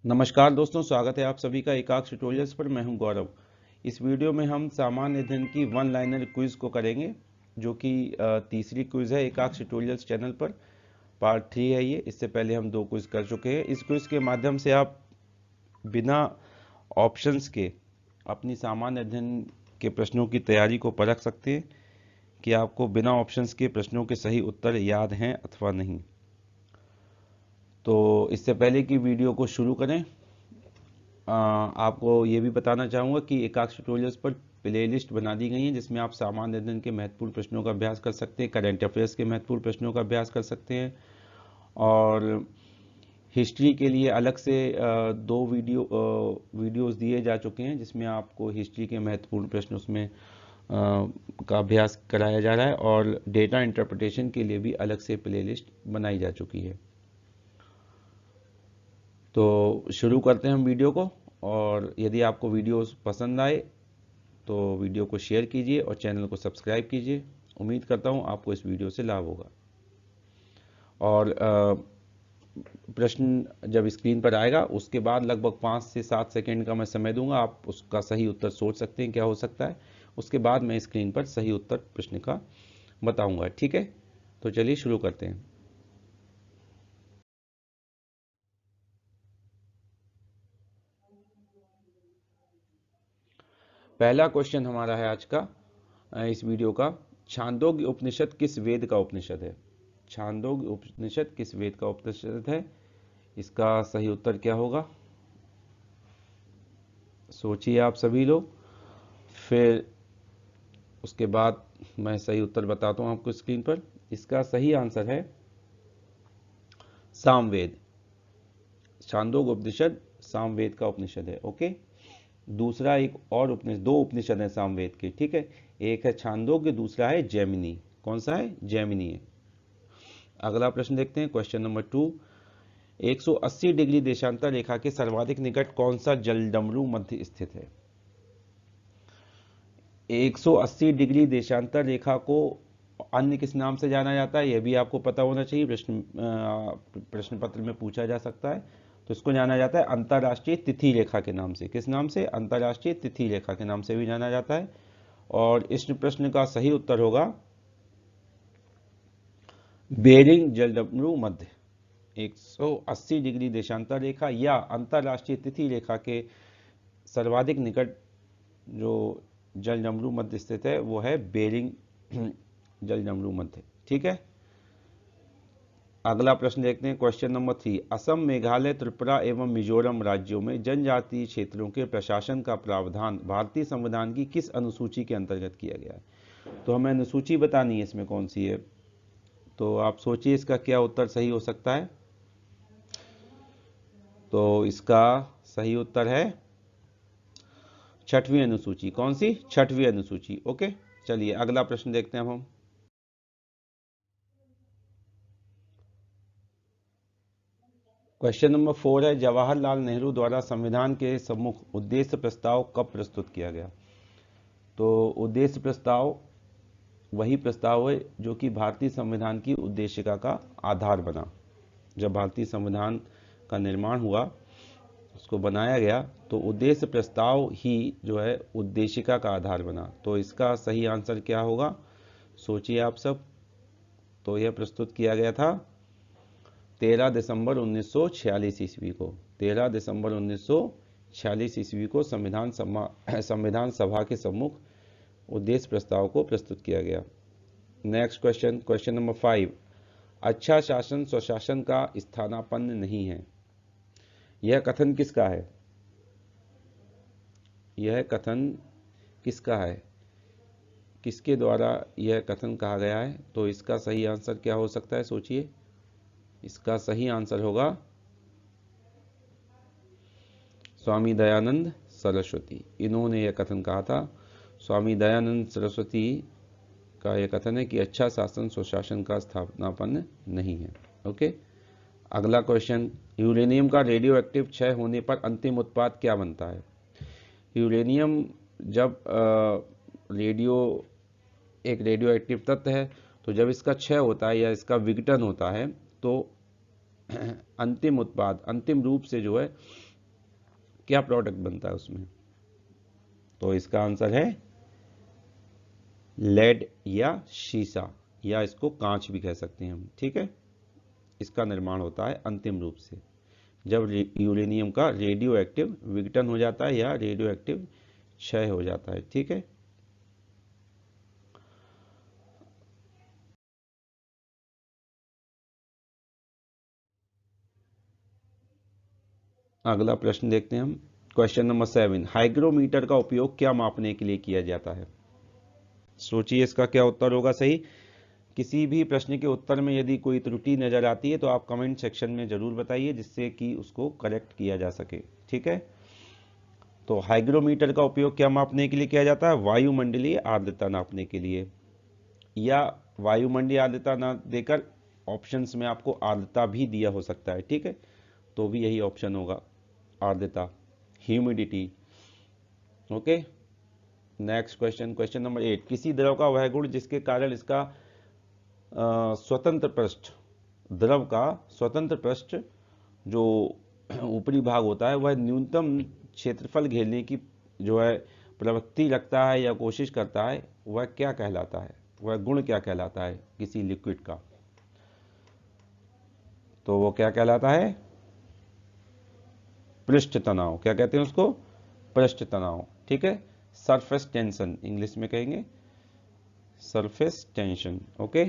नमस्कार दोस्तों, स्वागत है आप सभी का एकाक्ष ट्यूटोरियल्स पर। मैं हूं गौरव। इस वीडियो में हम सामान्य अध्ययन की वन लाइनर क्विज को करेंगे, जो कि तीसरी क्विज है एकाक्ष ट्यूटोरियल्स चैनल पर। पार्ट 3 है ये। इससे पहले हम 2 क्विज कर चुके हैं। इस क्विज के माध्यम से आप बिना ऑप्शंस के अपनी सामान्य अध्ययन के प्रश्नों की तैयारी को परख सकते हैं कि आपको बिना ऑप्शंस के प्रश्नों के सही उत्तर याद हैं अथवा नहीं। तो इससे पहले कि वीडियो को शुरू करें, आपको ये भी बताना चाहूँगा कि एकाक्ष ट्यूटोरियल्स पर प्लेलिस्ट बना दी गई है, जिसमें आप सामान्य अध्ययन के महत्वपूर्ण प्रश्नों का अभ्यास कर सकते हैं, करंट अफेयर्स के महत्वपूर्ण प्रश्नों का अभ्यास कर सकते हैं, और हिस्ट्री के लिए अलग से 2 वीडियोस दिए जा चुके हैं, जिसमें आपको हिस्ट्री के महत्वपूर्ण प्रश्न उसमें का अभ्यास कराया जा रहा है, और डेटा इंटरप्रिटेशन के लिए भी अलग से प्लेलिस्ट बनाई जा चुकी है। तो शुरू करते हैं हम वीडियो को। और यदि आपको वीडियो पसंद आए तो वीडियो को शेयर कीजिए और चैनल को सब्सक्राइब कीजिए। उम्मीद करता हूँ आपको इस वीडियो से लाभ होगा। और प्रश्न जब स्क्रीन पर आएगा उसके बाद लगभग 5 से 7 सेकंड का मैं समय दूंगा। आप उसका सही उत्तर सोच सकते हैं क्या हो सकता है। उसके बाद मैं स्क्रीन पर सही उत्तर प्रश्न का बताऊंगा। ठीक है, तो चलिए शुरू करते हैं। पहला क्वेश्चन हमारा है आज का, इस वीडियो का। छांदोग्य उपनिषद किस वेद का उपनिषद है? छांदोग्य उपनिषद किस वेद का उपनिषद है? इसका सही उत्तर क्या होगा? सोचिए आप सभी लोग। फिर उसके बाद मैं सही उत्तर बताता हूं आपको स्क्रीन पर। इसका सही आंसर है सामवेद। छांदोग्य उपनिषद सामवेद का उपनिषद है। ओके। दूसरा एक और उपनिषद, 2 उपनिषद हैं सामवेद के। ठीक है, एक है छांदोग्य, दूसरा है जैमिनी। कौन सा है? जैमिनी है। अगला प्रश्न देखते हैं, क्वेश्चन नंबर 2। 180 डिग्री देशांतर रेखा के सर्वाधिक निकट कौन सा जलडमरू मध्य स्थित है? 180 डिग्री देशांतर रेखा को अन्य किस नाम से जाना जाता है, यह भी आपको पता होना चाहिए। प्रश्न पत्र में पूछा जा सकता है। तो इसको जाना जाता है अंतर्राष्ट्रीय तिथि रेखा के नाम से। किस नाम से? अंतर्राष्ट्रीय तिथि रेखा के नाम से भी जाना जाता है। और इस प्रश्न का सही उत्तर होगा बेरिंग जलडमरू मध्य। 180 डिग्री देशांतर रेखा या अंतर्राष्ट्रीय तिथि रेखा के सर्वाधिक निकट जो जलडमरू मध्य स्थित है वो है बेरिंग जलडमरू मध्य। ठीक है, अगला प्रश्न देखते हैं, क्वेश्चन नंबर 3। असम, मेघालय, त्रिपुरा एवं मिजोरम राज्यों में जनजातीय क्षेत्रों के प्रशासन का प्रावधान भारतीय संविधान की किस अनुसूची के अंतर्गत किया गया है? तो हमें अनुसूची बतानी है इसमें कौन सी है। तो आप सोचिए इसका क्या उत्तर सही हो सकता है। तो इसका सही उत्तर है 6वीं अनुसूची। कौन सी? 6वीं अनुसूची। ओके, चलिए अगला प्रश्न देखते हैं हम। क्वेश्चन नंबर 4 है, जवाहरलाल नेहरू द्वारा संविधान के सम्मुख उद्देश्य प्रस्ताव कब प्रस्तुत किया गया? तो उद्देश्य प्रस्ताव वही प्रस्ताव है जो कि भारतीय संविधान की उद्देशिका का आधार बना। जब भारतीय संविधान का निर्माण हुआ, उसको बनाया गया, तो उद्देश्य प्रस्ताव ही जो है उद्देशिका का आधार बना। तो इसका सही आंसर क्या होगा? सोचिए आप सब। तो यह प्रस्तुत किया गया था 13 दिसंबर 1946 ईस्वी को। 13 दिसंबर 1946 ईस्वी को संविधान सभा के सम्मुख उद्देश्य प्रस्ताव को प्रस्तुत किया गया। Next question, question number 5। अच्छा शासन स्वशासन का स्थानापन्न नहीं है, यह कथन किसका है? यह कथन किसका है? किसके द्वारा यह कथन कहा गया है? तो इसका सही आंसर क्या हो सकता है? सोचिए। इसका सही आंसर होगा स्वामी दयानंद सरस्वती। इन्होंने यह कथन कहा था। स्वामी दयानंद सरस्वती का यह कथन है कि अच्छा शासन स्वशासन का स्थापनापन्न नहीं है। ओके, अगला क्वेश्चन। यूरेनियम का रेडियो एक्टिव क्षय होने पर अंतिम उत्पाद क्या बनता है? यूरेनियम जब एक रेडियो एक्टिव तत्व है, तो जब इसका क्षय होता है या इसका विघटन होता है, तो अंतिम उत्पाद, अंतिम रूप से जो है क्या प्रोडक्ट बनता है उसमें? तो इसका आंसर है लेड या शीशा, या इसको कांच भी कह सकते हैं हम, ठीक है। इसका निर्माण होता है अंतिम रूप से जब यूरेनियम का रेडियो एक्टिव विघटन हो जाता है या रेडियो एक्टिव क्षय हो जाता है, ठीक है। अगला प्रश्न देखते हैं हम। क्वेश्चन नंबर 7, हाइग्रोमीटर का उपयोग क्या मापने के लिए किया जाता है? सोचिए इसका क्या उत्तर होगा सही। किसी भी प्रश्न के उत्तर में यदि कोई त्रुटि नजर आती है तो आप कमेंट सेक्शन में जरूर बताइए, जिससे कि उसको करेक्ट किया जा सके, ठीक है। तो हाइग्रोमीटर का उपयोग क्या मापने के लिए किया जाता है? वायुमंडलीय आर्द्रता नापने के लिए, या वायुमंडलीय आर्द्रता ना देकर ऑप्शंस में आपको आर्द्रता भी दिया हो सकता है, ठीक है। तो भी यही ऑप्शन होगा, आर्द्रता, humidity. Okay, next question, question number 8, किसी द्रव का वह गुण जिसके कारण इसका स्वतंत्र पृष्ठ, द्रव का स्वतंत्र पृष्ठ जो ऊपरी भाग होता है वह न्यूनतम क्षेत्रफल घेरने की जो है प्रवृत्ति रखता है या कोशिश करता है, वह क्या कहलाता है? वह गुण क्या कहलाता है किसी लिक्विड का? तो वो क्या कहलाता है? पृष्ठ तनाव। क्या कहते हैं उसको? पृष्ठ तनाव, ठीक है। सरफेस टेंशन इंग्लिश में कहेंगे, surface tension. Okay,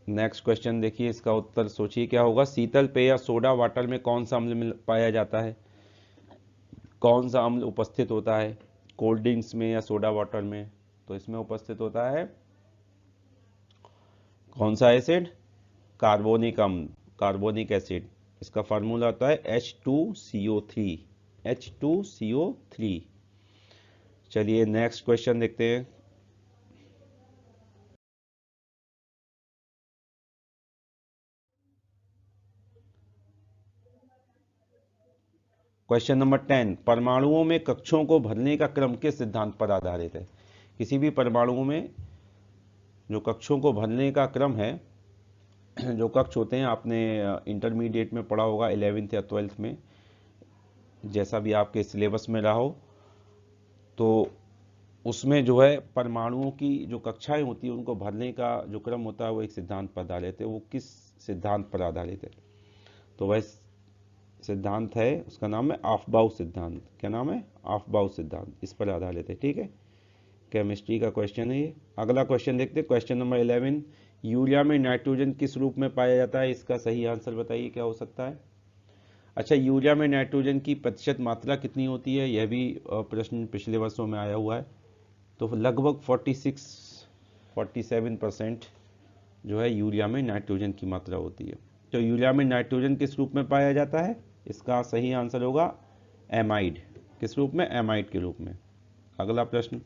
next question देखिए, इसका उत्तर सोचिए क्या होगा। शीतल पेय या सोडा वाटर में कौन सा अम्ल पाया जाता है? कौन सा अम्ल उपस्थित होता है कोल्ड ड्रिंक्स में या सोडा वाटर में? तो इसमें उपस्थित होता है कौन सा एसिड? कार्बोनिक अम्ल, कार्बोनिक एसिड। इसका फार्मूला होता है H2CO3, H2CO3। चलिए नेक्स्ट क्वेश्चन देखते हैं। क्वेश्चन नंबर 10, परमाणुओं में कक्षों को भरने का क्रम किस सिद्धांत पर आधारित है? किसी भी परमाणुओं में जो कक्षों को भरने का क्रम है, जो कक्ष होते हैं, आपने इंटरमीडिएट में पढ़ा होगा, 11th या 12th में, जैसा भी आपके सिलेबस में रहा हो, तो उसमें जो है परमाणुओं की जो कक्षाएं होती हैं उनको भरने का जो क्रम होता है वो एक सिद्धांत पर आधारित है। वो किस सिद्धांत पर आधारित है? तो वह सिद्धांत है, उसका नाम है ऑफबाउ सिद्धांत। क्या नाम है? ऑफबाउ सिद्धांत, इस पर आधारित है, ठीक है। केमिस्ट्री का क्वेश्चन है ये। अगला क्वेश्चन देखते हैं, क्वेश्चन नंबर 11, यूरिया में नाइट्रोजन किस रूप में पाया जाता है? इसका सही आंसर बताइए क्या हो सकता है। अच्छा, यूरिया में नाइट्रोजन की प्रतिशत मात्रा कितनी होती है? यह भी प्रश्न पिछले वर्षों में आया हुआ है। तो लगभग 47% जो है यूरिया में नाइट्रोजन की मात्रा होती है। तो यूरिया में नाइट्रोजन किस रूप में पाया जाता है? इसका सही आंसर होगा एमाइड। किस रूप में? एमाइड के रूप में। अगला प्रश्न,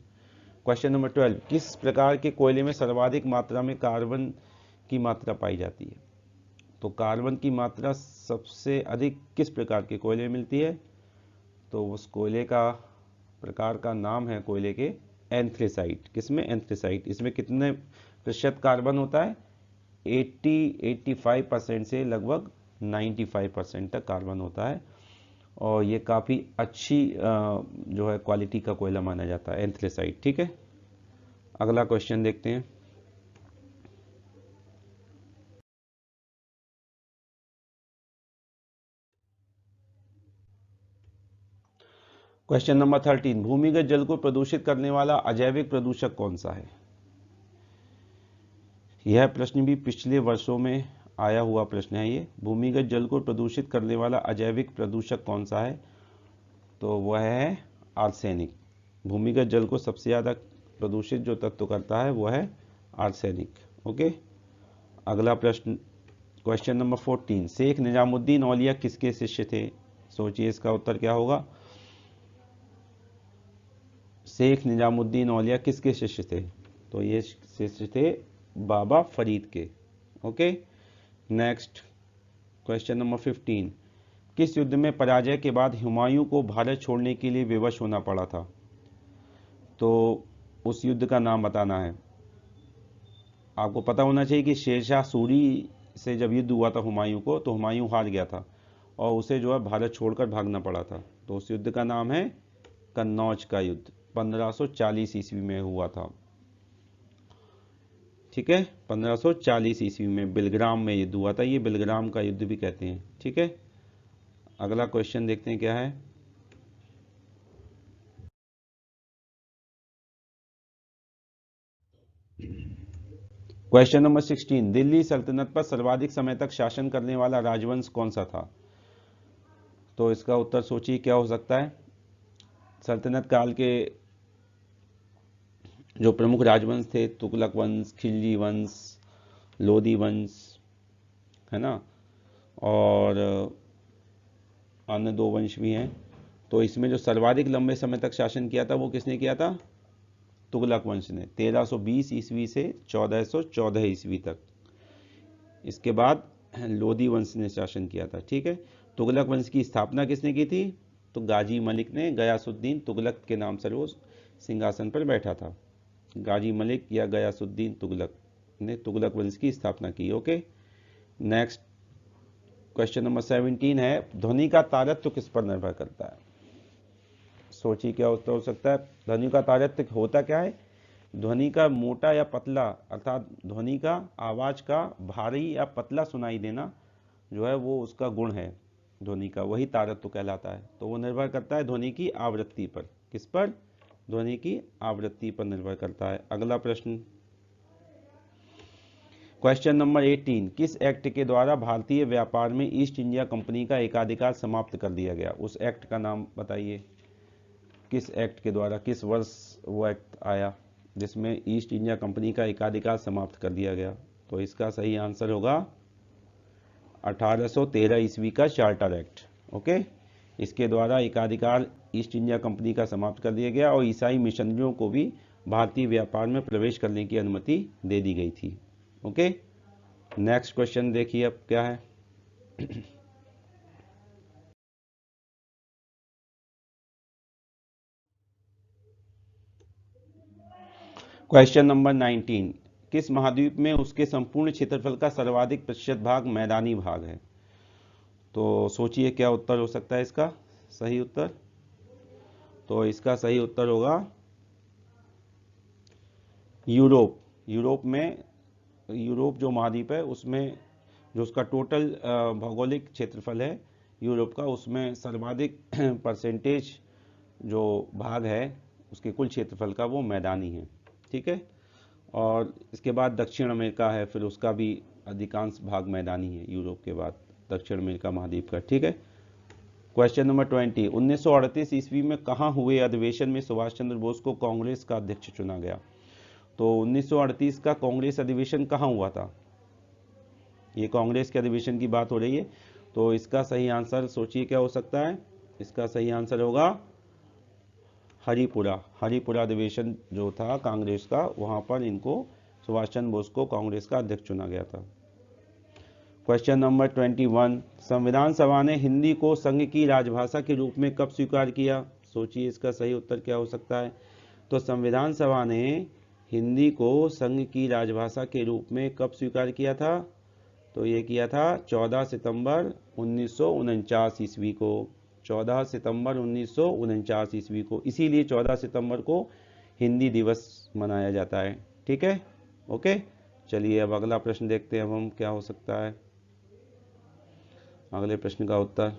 क्वेश्चन नंबर 12, किस प्रकार के कोयले में सर्वाधिक मात्रा में कार्बन की मात्रा पाई जाती है? तो कार्बन की मात्रा सबसे अधिक किस प्रकार के कोयले में मिलती है? तो उस कोयले का प्रकार का नाम है कोयले के एंथ्रेसाइट। किसमें? एंथ्रेसाइट। इसमें कितने प्रतिशत कार्बन होता है? 85% से लगभग 95% तक कार्बन होता है, और ये काफ़ी अच्छी जो है क्वालिटी का कोयला माना जाता है, एंथ्रेसाइट, ठीक है। अगला क्वेश्चन देखते हैं। क्वेश्चन नंबर 13, भूमिगत जल को प्रदूषित करने वाला अजैविक प्रदूषक कौन सा है? यह प्रश्न भी पिछले वर्षों में आया हुआ प्रश्न है ये। भूमिगत जल को प्रदूषित करने वाला अजैविक प्रदूषक कौन सा है? तो वह है आर्सेनिक। भूमिगत जल को सबसे ज़्यादा प्रदूषित जो तत्व करता है वह है आर्सेनिक। ओके, अगला प्रश्न, क्वेश्चन नंबर 14, शेख निजामुद्दीन औलिया किसके शिष्य थे? सोचिए इसका उत्तर क्या होगा। शेख निजामुद्दीन औलिया किसके शिष्य थे? तो ये शिष्य थे बाबा फरीद के। ओके, नेक्स्ट, क्वेश्चन नंबर 15, किस युद्ध में पराजय के बाद हुमायूं को भारत छोड़ने के लिए विवश होना पड़ा था? तो उस युद्ध का नाम बताना है। आपको पता होना चाहिए कि शेरशाह सूरी से जब युद्ध हुआ था हुमायूं को, तो हुमायूं हार गया था, और उसे जो है भारत छोड़कर भागना पड़ा था। तो उस युद्ध का नाम है कन्नौज का युद्ध, 1540 ईस्वी में हुआ था। ठीक है, 1540 ईस्वी में बिलग्राम में युद्ध हुआ था, ये बिलग्राम का युद्ध भी कहते हैं। ठीक है, अगला क्वेश्चन देखते हैं क्या है। क्वेश्चन नंबर 16, दिल्ली सल्तनत पर सर्वाधिक समय तक शासन करने वाला राजवंश कौन सा था? तो इसका उत्तर सोचिए क्या हो सकता है। सल्तनत काल के जो प्रमुख राजवंश थे, तुगलक वंश, खिलजी वंश, लोदी वंश, है ना, और अन्य दो वंश भी हैं। तो इसमें जो सर्वाधिक लंबे समय तक शासन किया था वो किसने किया था? तुगलक वंश ने, 1320 ईस्वी से 1414 ईस्वी तक। इसके बाद लोदी वंश ने शासन किया था। ठीक है, तुगलक वंश की स्थापना किसने की थी? तो गाजी मलिक ने, गयासुद्दीन तुगलक के नाम से वो सिंहासन पर बैठा था। गाजी मलिक या गयासुद्दीन तुगलक ने तुगलक वंश की स्थापना की। ओके, नेक्स्ट क्वेश्चन नंबर 17 है, ध्वनि का तारत्व किस पर निर्भर करता है? सोचिए क्या उत्तर हो सकता है। ध्वनि का तारत्व होता क्या है? ध्वनि का मोटा या पतला, अर्थात ध्वनि का, आवाज का भारी या पतला सुनाई देना जो है वो उसका गुण है ध्वनि का, वही तारत्व कहलाता है। तो वो निर्भर करता है ध्वनि की आवृत्ति पर। किस पर? ध्वनि की आवृत्ति पर निर्भर करता है। अगला प्रश्न, क्वेश्चन नंबर 18, किस एक्ट के द्वारा भारतीय व्यापार में ईस्ट इंडिया कंपनी का एकाधिकार समाप्त कर दिया गया? उस एक्ट का नाम बताइए। किस एक्ट के द्वारा, किस वर्ष वो एक्ट आया जिसमें ईस्ट इंडिया कंपनी का एकाधिकार समाप्त कर दिया गया? तो इसका सही आंसर होगा 1813 ईस्वी का चार्टर एक्ट। ओके, इसके द्वारा एकाधिकार ईस्ट इंडिया कंपनी का समाप्त कर दिया गया और ईसाई मिशनरियों को भी भारतीय व्यापार में प्रवेश करने की अनुमति दे दी गई थी। ओके, नेक्स्ट क्वेश्चन देखिए अब क्या है। क्वेश्चन नंबर 19, किस महाद्वीप में उसके संपूर्ण क्षेत्रफल का सर्वाधिक प्रतिशत भाग मैदानी भाग है? तो सोचिए क्या उत्तर हो सकता है इसका सही उत्तर। तो इसका सही उत्तर होगा यूरोप। यूरोप में, यूरोप जो महाद्वीप है उसमें जो उसका टोटल भौगोलिक क्षेत्रफल है यूरोप का, उसमें सर्वाधिक परसेंटेज जो भाग है उसके कुल क्षेत्रफल का वो मैदानी है। ठीक है, और इसके बाद दक्षिण अमेरिका है, फिर उसका भी अधिकांश भाग मैदानी है यूरोप के बाद, दक्षिण अमेरिका महाद्वीप का। ठीक है, क्वेश्चन नंबर 20, 1938 ईस्वी में कहाँ हुए अधिवेशन में सुभाष चंद्र बोस को कांग्रेस का अध्यक्ष चुना गया? तो 1938 का कांग्रेस अधिवेशन कहाँ हुआ था? ये कांग्रेस के अधिवेशन की बात हो रही है। तो इसका सही आंसर सोचिए क्या हो सकता है। इसका सही आंसर होगा हरिपुरा। हरिपुरा अधिवेशन जो था कांग्रेस का, वहां पर इनको, सुभाष चंद्र बोस को कांग्रेस का अध्यक्ष चुना गया था। क्वेश्चन नंबर 21, संविधान सभा ने हिंदी को संघ की राजभाषा के रूप में कब स्वीकार किया? सोचिए इसका सही उत्तर क्या हो सकता है। तो संविधान सभा ने हिंदी को संघ की राजभाषा के रूप में कब स्वीकार किया था? तो ये किया था 14 सितंबर 1949 ईस्वी को। 14 सितंबर 1949 ईस्वी को, इसीलिए 14 सितंबर को हिंदी दिवस मनाया जाता है। ठीक है, ओके, चलिए अब अगला प्रश्न देखते हैं अब हम क्या हो सकता है। अगले प्रश्न का उत्तर,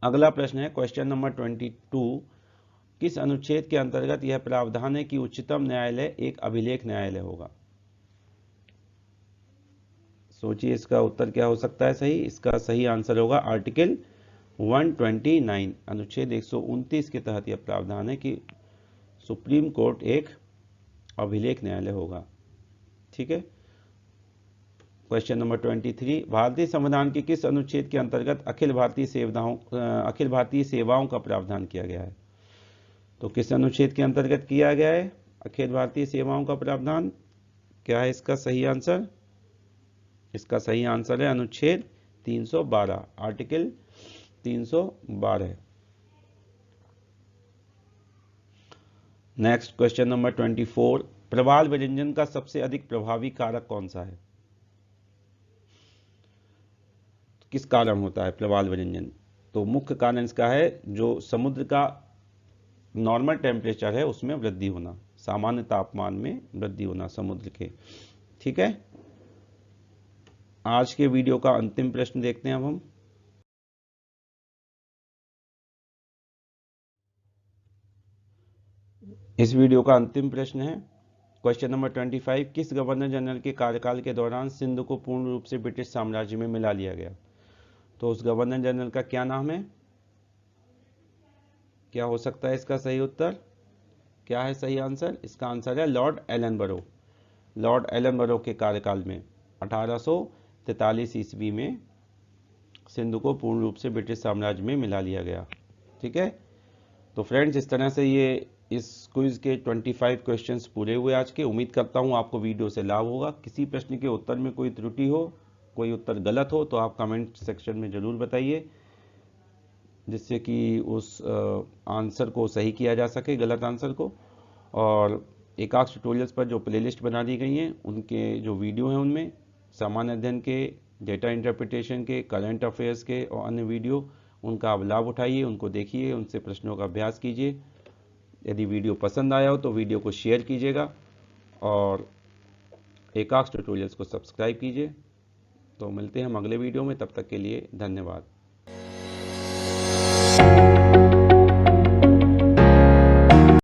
अगला प्रश्न है क्वेश्चन नंबर 22, किस अनुच्छेद के अंतर्गत यह प्रावधान है कि उच्चतम न्यायालय एक अभिलेख न्यायालय होगा? सोचिए इसका उत्तर क्या हो सकता है सही। इसका सही आंसर होगा आर्टिकल 129, अनुच्छेद 129 के तहत यह प्रावधान है कि सुप्रीम कोर्ट एक अभिलेख न्यायालय होगा। ठीक है, क्वेश्चन नंबर 23, भारतीय संविधान के किस अनुच्छेद के अंतर्गत अखिल भारतीय सेवाओं का प्रावधान किया गया है? तो किस अनुच्छेद के अंतर्गत किया गया है अखिल भारतीय सेवाओं का प्रावधान? क्या है इसका सही आंसर? इसका सही आंसर है अनुच्छेद 312, आर्टिकल 312। नेक्स्ट क्वेश्चन नंबर 24, प्रवाल विरंजन का सबसे अधिक प्रभावी कारक कौन सा है? किस कारण होता है प्रवाल विरंजन? तो मुख्य कारण इसका है जो समुद्र का नॉर्मल टेम्परेचर है उसमें वृद्धि होना, सामान्य तापमान में वृद्धि होना समुद्र के। ठीक है, आज के वीडियो का अंतिम प्रश्न देखते हैं अब हम। इस वीडियो का अंतिम प्रश्न है क्वेश्चन नंबर 25। किस गवर्नर जनरल के कार्यकाल के दौरान सिंध को पूर्ण रूप से ब्रिटिश साम्राज्य में मिला लिया गया? तो उस गवर्नर जनरल का क्या नाम है? क्या हो सकता है इसका सही उत्तर? क्या है सही आंसर? इसका आंसर है लॉर्ड एलनबरो। लॉर्ड एलनबरो के कार्यकाल में 1843 ईस्वी में सिंध को पूर्ण रूप से ब्रिटिश साम्राज्य में मिला लिया गया। ठीक है, तो फ्रेंड्स इस तरह से ये इस क्विज के 25 क्वेश्चंस पूरे हुए आज के। उम्मीद करता हूँ आपको वीडियो से लाभ होगा। किसी प्रश्न के उत्तर में कोई त्रुटि हो, कोई उत्तर गलत हो तो आप कमेंट सेक्शन में ज़रूर बताइए, जिससे कि उस आंसर को सही किया जा सके, गलत आंसर को। और एकाक्ष ट्यूटोरियल्स पर जो प्लेलिस्ट बना दी गई हैं उनके जो वीडियो हैं उनमें सामान्य अध्ययन के, डेटा इंटरप्रिटेशन के, करंट अफेयर्स के और अन्य वीडियो, उनका आप लाभ उठाइए, उनको देखिए, उनसे प्रश्नों का अभ्यास कीजिए। यदि वीडियो पसंद आया हो तो वीडियो को शेयर कीजिएगा और एकाक्ष ट्यूटोरियल्स को सब्सक्राइब कीजिए। तो मिलते हैं हम अगले वीडियो में, तब तक के लिए धन्यवाद।